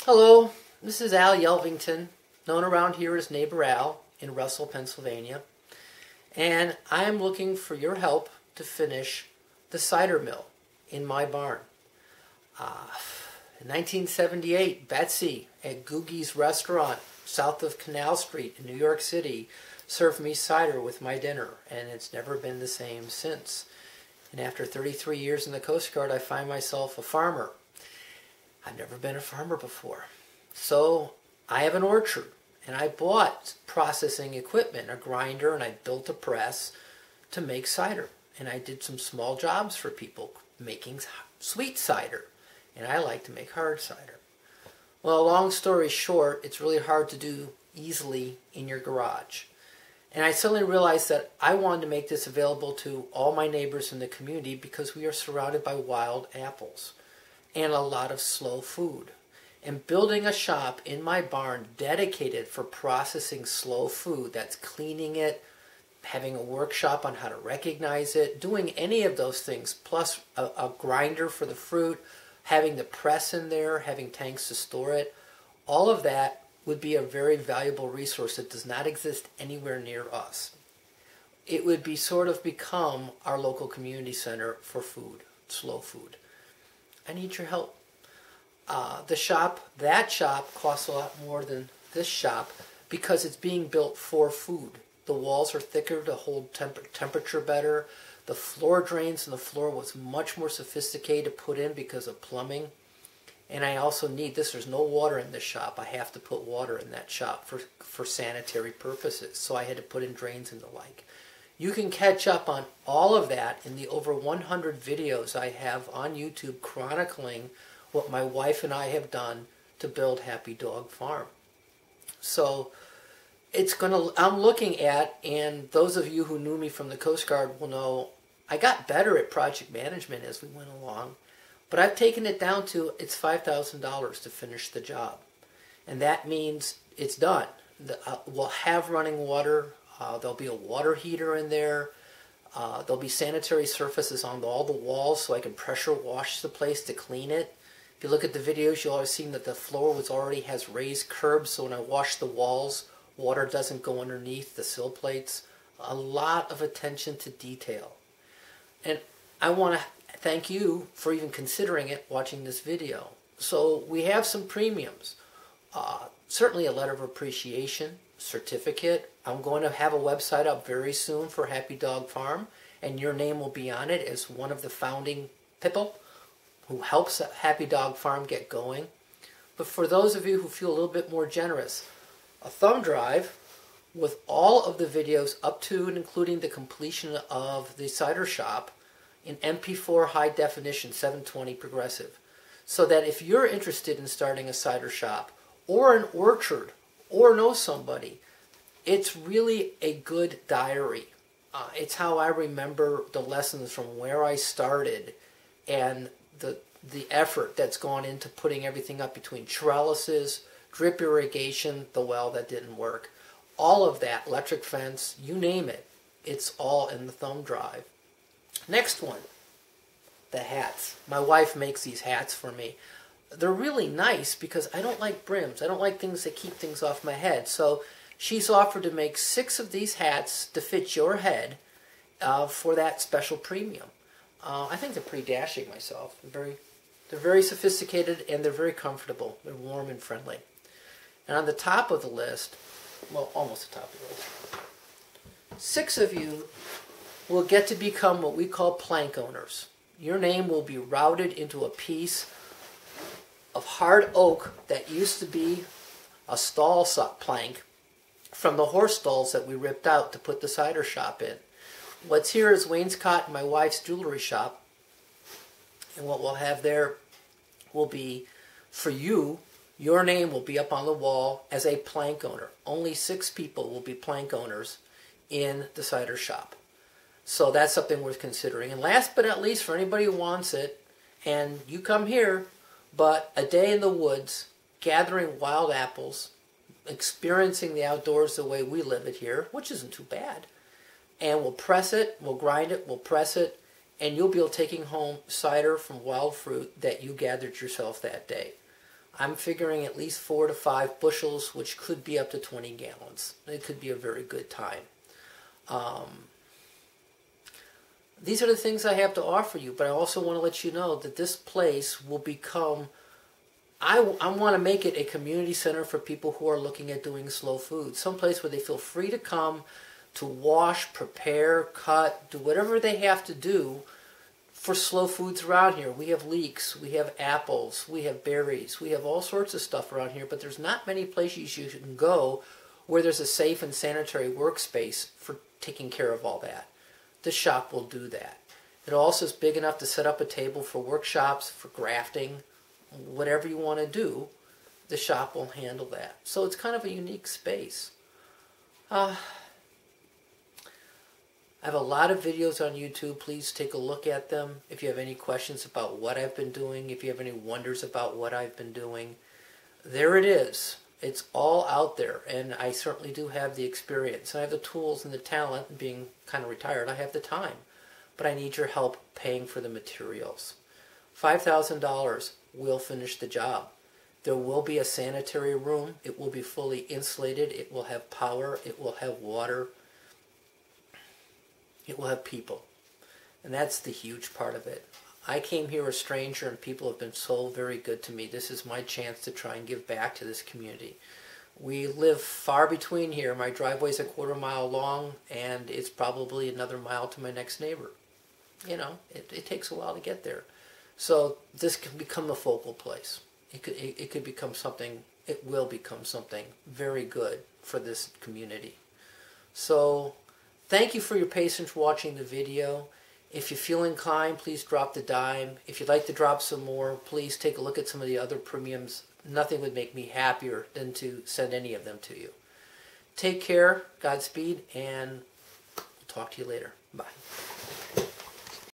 Hello, this is Al Yelvington, known around here as Neighbor Al in Russell, Pennsylvania, and I am looking for your help to finish the cider mill in my barn. In 1978, Betsy at Googie's restaurant south of Canal Street in New York City served me cider with my dinner, and it's never been the same since. And after 33 years in the Coast Guard, I find myself a farmer. I've never been a farmer before. So I have an orchard, and I bought processing equipment, a grinder, and I built a press to make cider. And I did some small jobs for people making sweet cider, and I like to make hard cider. Well, long story short, it's really hard to do easily in your garage. And I suddenly realized that I wanted to make this available to all my neighbors in the community because we are surrounded by wild apples and a lot of slow food. And building a shop in my barn dedicated for processing slow food, that's cleaning it, having a workshop on how to recognize it, doing any of those things, plus a grinder for the fruit, having the press in there, having tanks to store it, all of that would be a very valuable resource that does not exist anywhere near us. It would be sort of become our local community center for food, slow food. I need your help. That shop costs a lot more than this shop because it's being built for food. The walls are thicker to hold temperature better. The floor drains in the floor was much more sophisticated to put in because of plumbing. And I also need this. There's no water in this shop. I have to put water in that shop for sanitary purposes. So I had to put in drains and the like. You can catch up on all of that in the over 100 videos I have on YouTube chronicling what my wife and I have done to build Happy Dog Farm. So I'm looking at, and those of you who knew me from the Coast Guard will know, I got better at project management as we went along, but I've taken it down to it's $5,000 to finish the job. And that means it's done. We'll have running water. There'll be a water heater in there. There'll be sanitary surfaces on all the walls so I can pressure wash the place to clean it. If you look at the videos, you'll have seen that the floor already has raised curbs, so when I wash the walls, water doesn't go underneath the sill plates. A lot of attention to detail. And I want to thank you for even considering it, watching this video. So we have some premiums. Certainly a letter of appreciation, certificate. I'm going to have a website up very soon for Happy Dog Farm, and your name will be on it as one of the founding people who helps Happy Dog Farm get going. But for those of you who feel a little bit more generous, a thumb drive with all of the videos up to and including the completion of the cider shop in MP4 high definition 720 progressive. So that if you're interested in starting a cider shop or an orchard or know somebody, it's really a good diary. It's how I remember the lessons from where I started and the effort that's gone into putting everything up between trellises, drip irrigation, the well that didn't work. All of that, electric fence, you name it, it's all in the thumb drive. Next one, the hats. My wife makes these hats for me. They're really nice because I don't like brims. I don't like things that keep things off my head. So she's offered to make 6 of these hats to fit your head for that special premium. I think they're pretty dashing myself. They're very sophisticated and they're very comfortable. They're warm and friendly. And on the top of the list, well, almost the top of the list, 6 of you will get to become what we call plank owners. Your name will be routed into a piece of hard oak that used to be a stall plank from the horse stalls that we ripped out to put the cider shop in. What's here is wainscot in my wife's jewelry shop. And what we'll have there will be, for you, your name will be up on the wall as a plank owner. Only 6 people will be plank owners in the cider shop. So that's something worth considering. And last but not least, for anybody who wants it, and you come here, but a day in the woods, gathering wild apples, experiencing the outdoors the way we live it here, which isn't too bad. And we'll press it, we'll grind it, we'll press it, and you'll be taking home cider from wild fruit that you gathered yourself that day. I'm figuring at least 4 to 5 bushels, which could be up to 20 gallons. It could be a very good time. These are the things I have to offer you, but I also want to let you know that this place will become, I want to make it a community center for people who are looking at doing slow food. Some place where they feel free to come to wash, prepare, cut, do whatever they have to do for slow foods around here. We have leeks, we have apples, we have berries, we have all sorts of stuff around here, but there's not many places you can go where there's a safe and sanitary workspace for taking care of all that. The shop will do that. It also is big enough to set up a table for workshops, for grafting, whatever you want to do, the shop will handle that. So it's kind of a unique space. I have a lot of videos on YouTube. Please take a look at them. If you have any questions about what I've been doing, if you have any wonders about what I've been doing, there it is. It's all out there, and I certainly do have the experience. I have the tools and the talent, and being kind of retired, I have the time. But I need your help paying for the materials. $5,000 will finish the job. There will be a sanitary room. It will be fully insulated. It will have power. It will have water. It will have people. And that's the huge part of it. I came here a stranger, and people have been so very good to me. This is my chance to try and give back to this community. We live far between here. My driveway's a quarter-mile long, and it's probably another mile to my next neighbor. You know, it takes a while to get there. So this can become a focal place. It could become something, it will become something very good for this community. So thank you for your patience watching the video. If you feel inclined, please drop the dime. If you'd like to drop some more, please take a look at some of the other premiums. Nothing would make me happier than to send any of them to you. Take care, Godspeed, and we'll talk to you later. Bye.